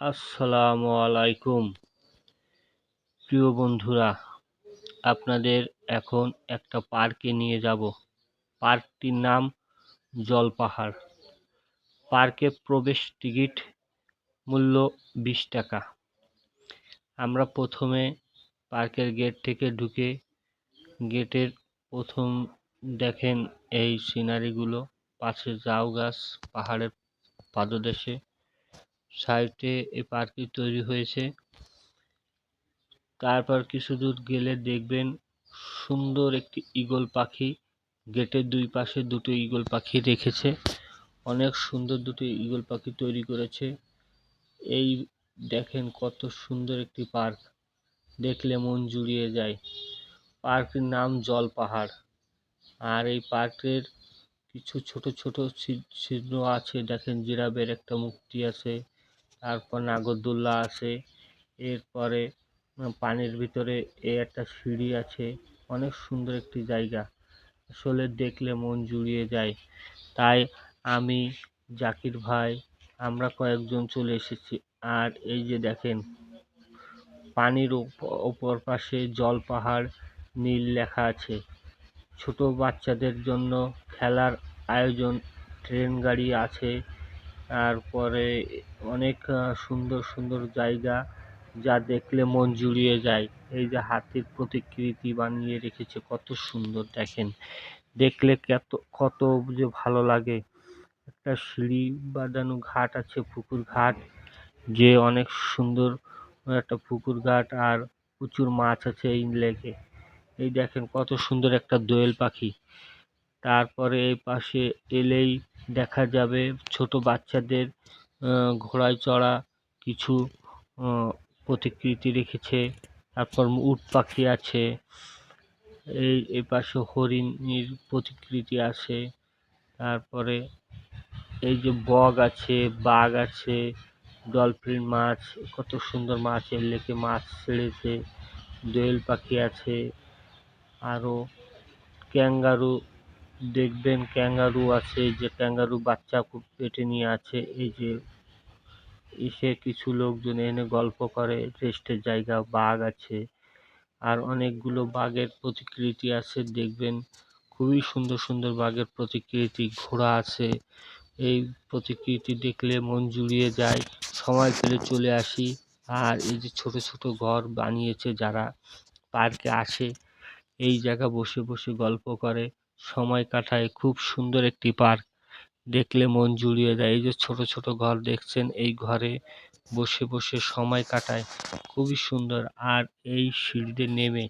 আসসালামু আলাইকুম প্রিয় বন্ধুরা, আপনাদের এখন একটা পার্কে নিয়ে যাব। পার্কটির নাম জলপাহাড়। পার্কে প্রবেশ টিকিট মূল্য 20 টাকা। আমরা প্রথমে পার্কের গেট থেকে ঢুকে গেটের প্রথম দেখেন এই সিনারিগুলো, পাশে ঝাউ গাছ, পাহাড়ের পাদদেশে সাইডে এই পার্কটি তৈরি হয়েছে। তারপর কিছু দূর গেলে দেখবেন সুন্দর একটি ঈগল পাখি। গেটের দুই পাশে দুটো ঈগল পাখি রেখেছে, অনেক সুন্দর দুটো ঈগল পাখি তৈরি করেছে। এই দেখেন কত সুন্দর একটি পার্ক, দেখলে মন জুড়িয়ে যায়। পার্কের নাম জলপাহাড়। আর এই পার্কের কিছু ছোট ছোট চিহ্ন আছে, দেখেন জিরাফের একটা মূর্তি আছে, তারপর নাগরদোল্লা আছে, এরপরে পানির ভিতরে একটা সিঁড়ি আছে। অনেক সুন্দর একটি জায়গা, আসলে দেখলে মন জুড়িয়ে যায়। তাই আমি, জাকির ভাই, আমরা কয়েকজন চলে এসেছি। আর এই যে দেখেন পানির ওপর পাশে জলপাহাড় নীল লেখা আছে। ছোট বাচ্চাদের জন্য খেলার আয়োজন, ট্রেন গাড়ি আছে, তারপরে অনেক সুন্দর সুন্দর জায়গা, যা দেখলে মন জুড়িয়ে যায়। এই যে হাতির প্রতিকৃতি বানিয়ে রেখেছে, কত সুন্দর দেখেন, দেখলে কত যে ভালো লাগে। একটা সিঁড়ি বাঁধানো ঘাট আছে, পুকুর ঘাট, যে অনেক সুন্দর একটা পুকুর ঘাট, আর প্রচুর মাছ আছে এই লেকে। এই দেখেন কত সুন্দর একটা দোয়েল পাখি। তারপরে এই পাশে এলেই দেখা যাবে ছোট বাচ্চাদের ঘোড়ায় চড়া কিছু প্রতিকৃতি রেখেছে। তারপর উট পাখি আছে, এই পাশে হরিণীর প্রতিকৃতি আছে। তারপরে এই যে বগ আছে, বাঘ আছে, ডলফিন মাছ, কত সুন্দর মাছ এই লেকে মাছ ছেড়েছে। দোয়েল পাখি আছে, আরও ক্যাঙ্গারু দেখবেন, ক্যাঙ্গারু আছে, যে ক্যাঙ্গারু বাচ্চা খুব পেটে নিয়ে আছে। এই যে এসে কিছু লোকজন এনে গল্প করে, রেস্টের জায়গা। বাঘ আছে, আর অনেকগুলো বাঘের প্রতিকৃতি আছে, দেখবেন খুবই সুন্দর সুন্দর বাঘের প্রতিকৃতি। ঘোড়া আছে, এই প্রতিকৃতি দেখলে মন জুড়িয়ে যায়, সময় পেলে চলে আসি। আর এই যে ছোট ছোট ঘর বানিয়েছে যারা পার্কে আসে, এই জায়গা বসে বসে গল্প করে, সময় কাটায়। খুব সুন্দর একটি পার্ক, দেখলে মন জুড়িয়ে যায়। এই যে ছোট ছোট ঘর দেখছেন, এই ঘরে বসে বসে সময় কাটায়, খুবই সুন্দর। আর এই সিঁড়িতে নেমে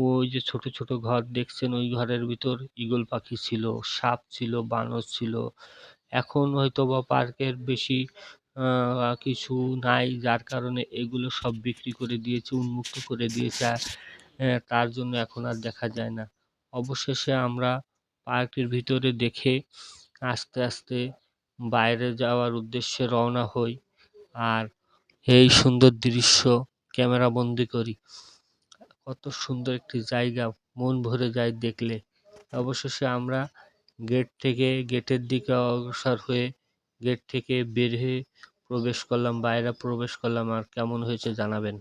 ওই যে ছোট ছোট ঘর দেখছেন, ওই ঘরের ভিতর ঈগল পাখি ছিল, সাপ ছিল, বানর ছিল। এখন হয়তো বা পার্কের বেশি কিছু নাই, যার কারণে এগুলো সব বিক্রি করে দিয়েছে, উন্মুক্ত করে দিয়েছে। তার জন্য এখন আর দেখা যায় না। অবশেষে আমরা পার্কের ভিতরে দেখে আস্তে আস্তে বাইরে যাওয়ার উদ্দেশ্যে রওনা হই, আর এই সুন্দর দৃশ্য ক্যামেরা বন্দি করি। কত সুন্দর একটি জায়গা, মন ভরে যায় দেখলে। অবশেষে আমরা গেটের দিকে অগ্রসর হয়ে গেট থেকে বের হয়ে প্রবেশ করলাম, বাইরে প্রবেশ করলাম। আর কেমন হয়েছে জানাবেন।